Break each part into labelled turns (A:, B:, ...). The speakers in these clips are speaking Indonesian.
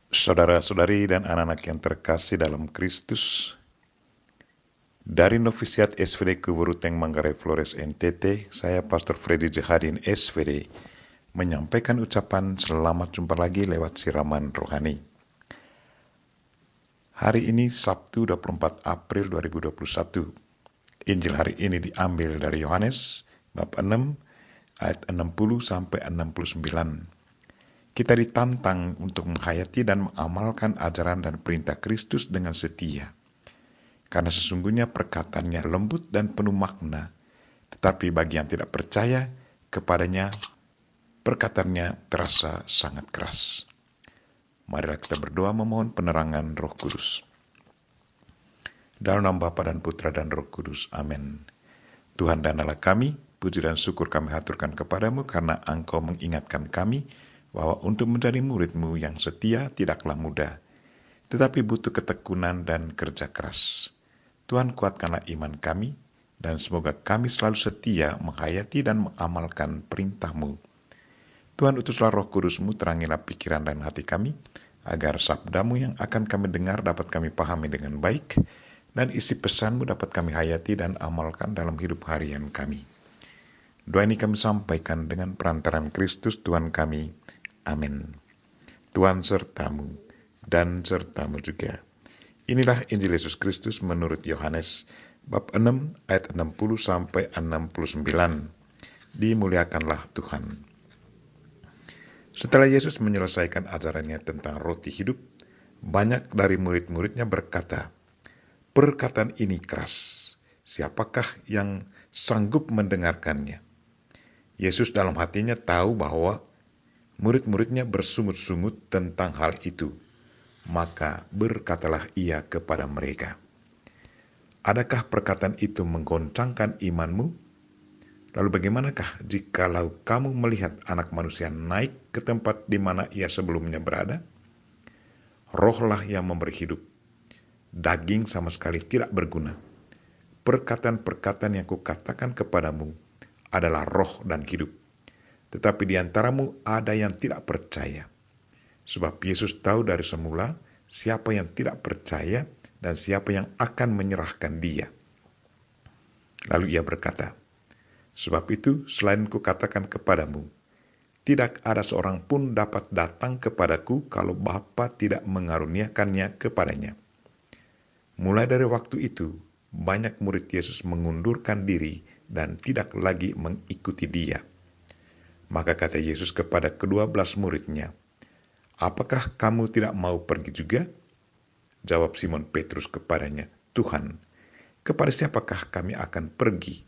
A: Saudara-saudari dan anak-anak yang terkasih dalam Kristus, dari Novisiat SVD Kuburuteng Manggarai Flores NTT, saya Pastor Freddy Jahadin SVD, menyampaikan ucapan selamat jumpa lagi lewat siraman rohani. Hari ini Sabtu 24 April 2021. Injil hari ini diambil dari Yohanes bab 6 ayat 60 sampai 69. Kita ditantang untuk menghayati dan mengamalkan ajaran dan perintah Kristus dengan setia. Karena sesungguhnya perkataannya lembut dan penuh makna, tetapi bagi yang tidak percaya kepadanya, perkataannya terasa sangat keras. Marilah kita berdoa memohon penerangan Roh Kudus. Dalam nama Bapa dan Putra dan Roh Kudus. Amin. Tuhan dan Allah kami, puji dan syukur kami haturkan kepadamu karena Engkau mengingatkan kami bahwa untuk menjadi murid-Mu yang setia tidaklah mudah, tetapi butuh ketekunan dan kerja keras. Tuhan, kuatkanlah iman kami, dan semoga kami selalu setia menghayati dan mengamalkan perintah-Mu. Tuhan, utuslah Roh Kudus-Mu, terangilah pikiran dan hati kami, agar sabda-Mu yang akan kami dengar dapat kami pahami dengan baik, dan isi pesan-Mu dapat kami hayati dan amalkan dalam hidup harian kami. Doa ini kami sampaikan dengan perantaran Kristus Tuhan kami. Amin. Tuhan sertamu dan sertamu juga. Inilah Injil Yesus Kristus menurut Yohanes bab 6 ayat 60 sampai 69. Dimuliakanlah Tuhan. Setelah Yesus menyelesaikan ajarannya tentang roti hidup, banyak dari murid-muridnya berkata, "Perkataan ini keras. Siapakah yang sanggup mendengarkannya?" Yesus dalam hatinya tahu bahwa murid-muridnya bersungut-sungut tentang hal itu. Maka berkatalah ia kepada mereka, "Adakah perkataan itu menggoncangkan imanmu? Lalu bagaimanakah jikalau kamu melihat Anak Manusia naik ke tempat di mana ia sebelumnya berada? Rohlah yang memberi hidup. Daging sama sekali tidak berguna. Perkataan-perkataan yang kukatakan kepadamu adalah roh dan hidup. Tetapi di antaramu ada yang tidak percaya." Sebab Yesus tahu dari semula siapa yang tidak percaya dan siapa yang akan menyerahkan dia. Lalu ia berkata, "Sebab itu selain kukatakan kepadamu, tidak ada seorang pun dapat datang kepadaku kalau Bapa tidak mengaruniakannya kepadanya." Mulai dari waktu itu, banyak murid Yesus mengundurkan diri dan tidak lagi mengikuti dia. Maka kata Yesus kepada ke-12 muridnya, "Apakah kamu tidak mau pergi juga?" Jawab Simon Petrus kepadanya, "Tuhan, kepada siapakah kami akan pergi?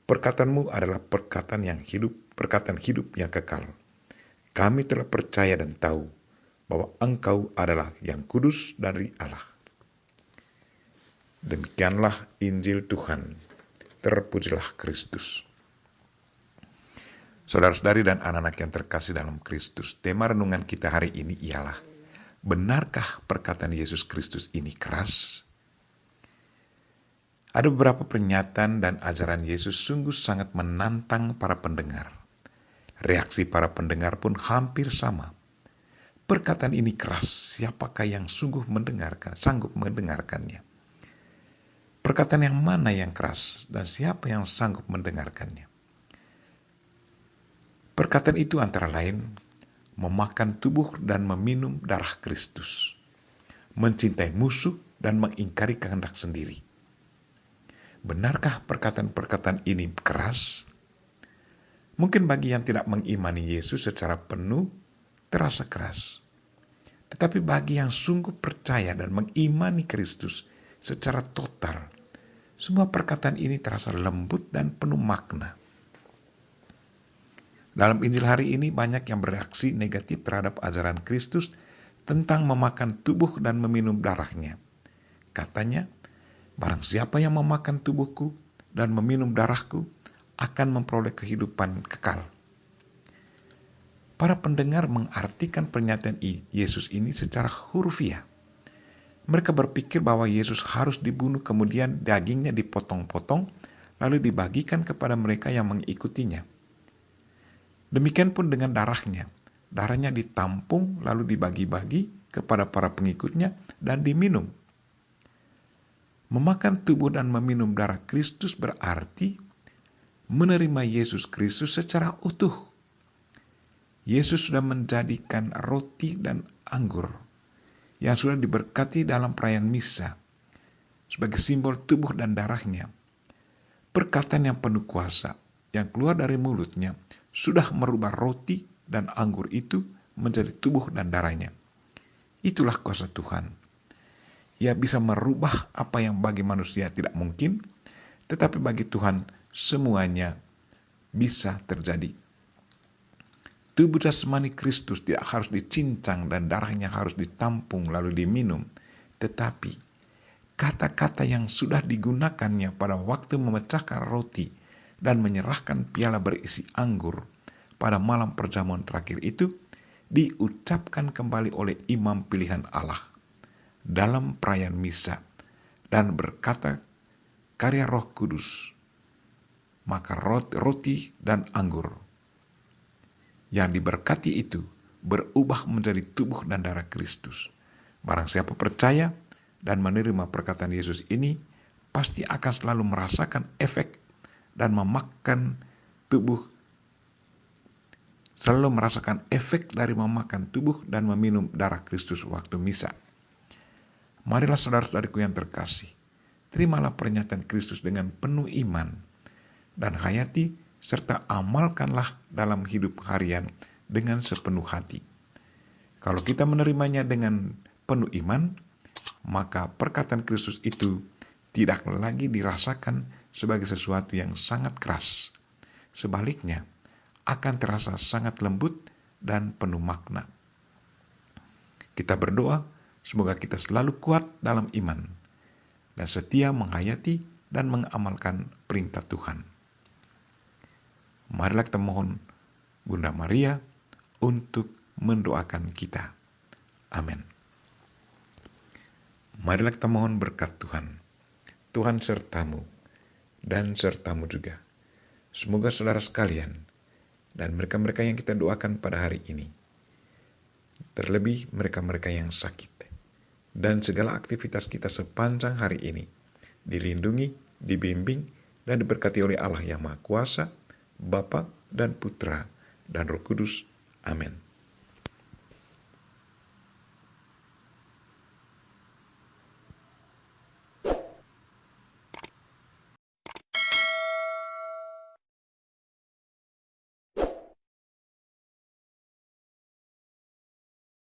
A: Perkataanmu adalah perkataan yang hidup, perkataan hidup yang kekal. Kami telah percaya dan tahu bahwa Engkau adalah yang kudus dari Allah." Demikianlah Injil Tuhan. Terpujilah Kristus. Saudara-saudari dan anak-anak yang terkasih dalam Kristus, tema renungan kita hari ini ialah, benarkah perkataan Yesus Kristus ini keras? Ada beberapa pernyataan dan ajaran Yesus sungguh sangat menantang para pendengar. Reaksi para pendengar pun hampir sama. Perkataan ini keras, siapakah yang sungguh sanggup mendengarkannya? Perkataan yang mana yang keras dan siapa yang sanggup mendengarkannya? Perkataan itu antara lain, memakan tubuh dan meminum darah Kristus, mencintai musuh dan mengingkari kehendak sendiri. Benarkah perkataan-perkataan ini keras? Mungkin bagi yang tidak mengimani Yesus secara penuh, terasa keras. Tetapi bagi yang sungguh percaya dan mengimani Kristus secara total, semua perkataan ini terasa lembut dan penuh makna. Dalam Injil hari ini banyak yang bereaksi negatif terhadap ajaran Kristus tentang memakan tubuh dan meminum darahnya. Katanya, "Barang siapa yang memakan tubuhku dan meminum darahku akan memperoleh kehidupan kekal." Para pendengar mengartikan pernyataan Yesus ini secara hurufiah. Mereka berpikir bahwa Yesus harus dibunuh kemudian dagingnya dipotong-potong lalu dibagikan kepada mereka yang mengikutinya. Demikian pun dengan darahnya. Darahnya ditampung lalu dibagi-bagi kepada para pengikutnya dan diminum. Memakan tubuh dan meminum darah Kristus berarti menerima Yesus Kristus secara utuh. Yesus sudah menjadikan roti dan anggur yang sudah diberkati dalam perayaan misa sebagai simbol tubuh dan darahnya. Perkataan yang penuh kuasa yang keluar dari mulutnya sudah merubah roti dan anggur itu menjadi tubuh dan darahnya. Itulah kuasa Tuhan. Ia bisa merubah apa yang bagi manusia tidak mungkin, tetapi bagi Tuhan semuanya bisa terjadi. Tubuh jasmani Kristus tidak harus dicincang dan darahnya harus ditampung lalu diminum, tetapi kata-kata yang sudah digunakannya pada waktu memecahkan roti dan menyerahkan piala berisi anggur pada malam perjamuan terakhir itu diucapkan kembali oleh imam pilihan Allah dalam perayaan misa dan berkata karya Roh Kudus, maka roti dan anggur yang diberkati itu berubah menjadi tubuh dan darah Kristus. Barang siapa percaya dan menerima perkataan Yesus ini pasti akan selalu merasakan efek dan dari memakan tubuh dan meminum darah Kristus waktu misa. Marilah saudara-saudariku yang terkasih, terimalah pernyataan Kristus dengan penuh iman dan hayati serta amalkanlah dalam hidup harian dengan sepenuh hati. Kalau kita menerimanya dengan penuh iman, maka perkataan Kristus itu tidak lagi dirasakan sebagai sesuatu yang sangat keras. Sebaliknya, akan terasa sangat lembut dan penuh makna. Kita berdoa, semoga kita selalu kuat dalam iman dan setia menghayati dan mengamalkan perintah Tuhan. Marilah kita mohon Bunda Maria untuk mendoakan kita. Amin. Marilah kita mohon berkat Tuhan. Tuhan sertamu dan sertamu juga. Semoga saudara sekalian dan mereka-mereka yang kita doakan pada hari ini, terlebih mereka-mereka yang sakit, dan segala aktivitas kita sepanjang hari ini dilindungi, dibimbing, dan diberkati oleh Allah yang Maha Kuasa, Bapa dan Putra dan Roh Kudus. Amin.